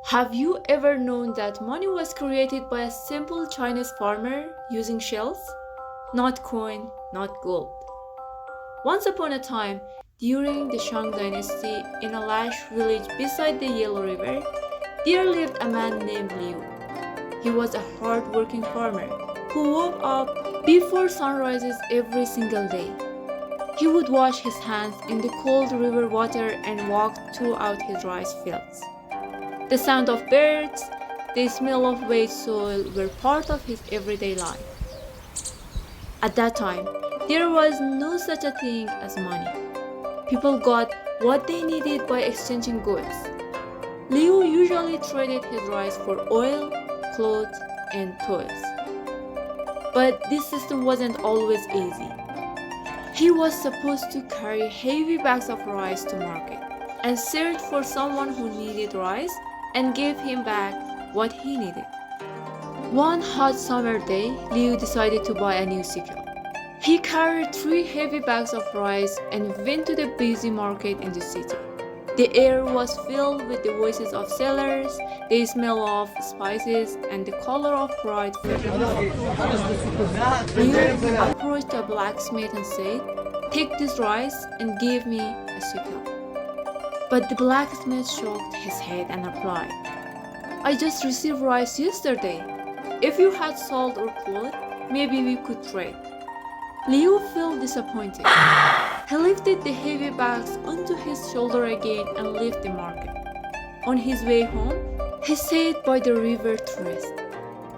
Have you ever known that money was created by a simple Chinese farmer using shells? Not coin, not gold. Once upon a time, during the Shang dynasty, in a lush village beside the Yellow River, there lived a man named Liu. He was a hard-working farmer who woke up before sunrises every single day. He would wash his hands in the cold river water and walk throughout his rice fields. The sound of birds, the smell of wet soil were part of his everyday life. At that time, there was no such a thing as money. People got what they needed by exchanging goods. Liu usually traded his rice for oil, clothes, and toys. But this system wasn't always easy. He was supposed to carry heavy bags of rice to market and search for someone who needed rice and gave him back what he needed. One hot summer day, Liu decided to buy a new sickle. He carried 3 heavy bags of rice and went to the busy market in the city. The air was filled with the voices of sellers, the smell of spices, and the color of bright food. Liu approached a blacksmith and said, "Take this rice and give me a sickle." But the blacksmith shook his head and replied, "I just received rice yesterday. If you had salt or cloth, maybe we could trade." Liu felt disappointed. He lifted the heavy bags onto his shoulder again and left the market. On his way home, he sat by the river to rest.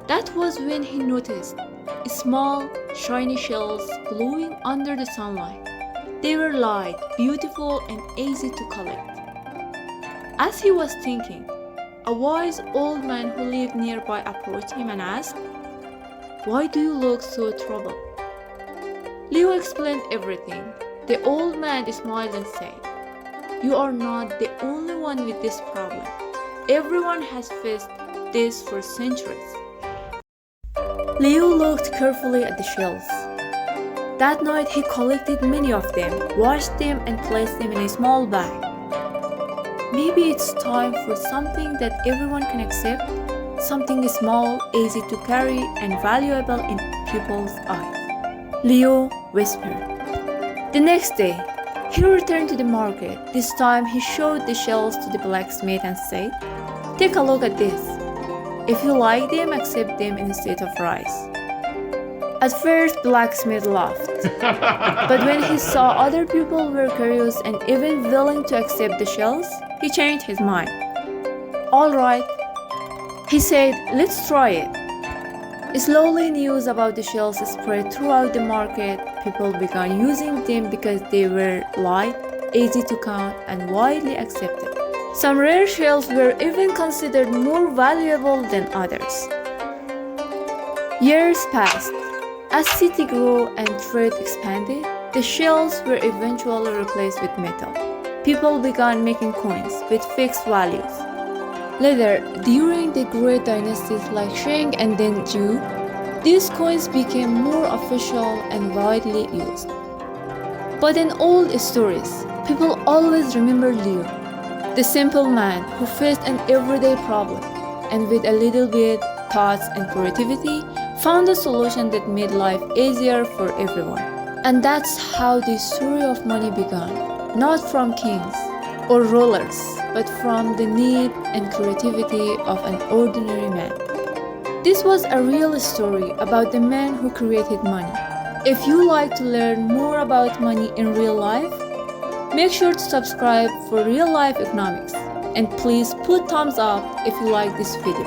That was when he noticed small, shiny shells glowing under the sunlight. They were light, beautiful, and easy to collect. As he was thinking, a wise old man who lived nearby approached him and asked, "Why do you look so troubled?" Liu explained everything. The old man smiled and said, "You are not the only one with this problem. Everyone has faced this for centuries." Liu looked carefully at the shells. That night he collected many of them, washed them, and placed them in a small bag. Maybe it's time for something that everyone can accept, something small, easy to carry, and valuable in people's eyes, Liu whispered. The next day, he returned to the market. This time he showed the shells to the blacksmith and said, "Take a look at this. If you like them, accept them instead of rice." At first, blacksmith laughed. But when he saw other people were curious and even willing to accept the shells, he changed his mind. "All right," he said, "let's try it." Slowly, news about the shells spread throughout the market. People began using them because they were light, easy to count, and widely accepted. Some rare shells were even considered more valuable than others. Years passed. As city grew and trade expanded, the shells were eventually replaced with metal. People began making coins with fixed values. Later, during the great dynasties like Shang and then Zhou, these coins became more official and widely used. But in old stories, people always remember Liu, the simple man who faced an everyday problem and with a little bit thoughts and creativity found a solution that made life easier for everyone. And that's how the story of money began, not from kings or rulers, but from the need and creativity of an ordinary man. This was a real story about the man who created money. If you like to learn more about money in real life, make sure to subscribe for real life economics. And please put thumbs up if you like this video.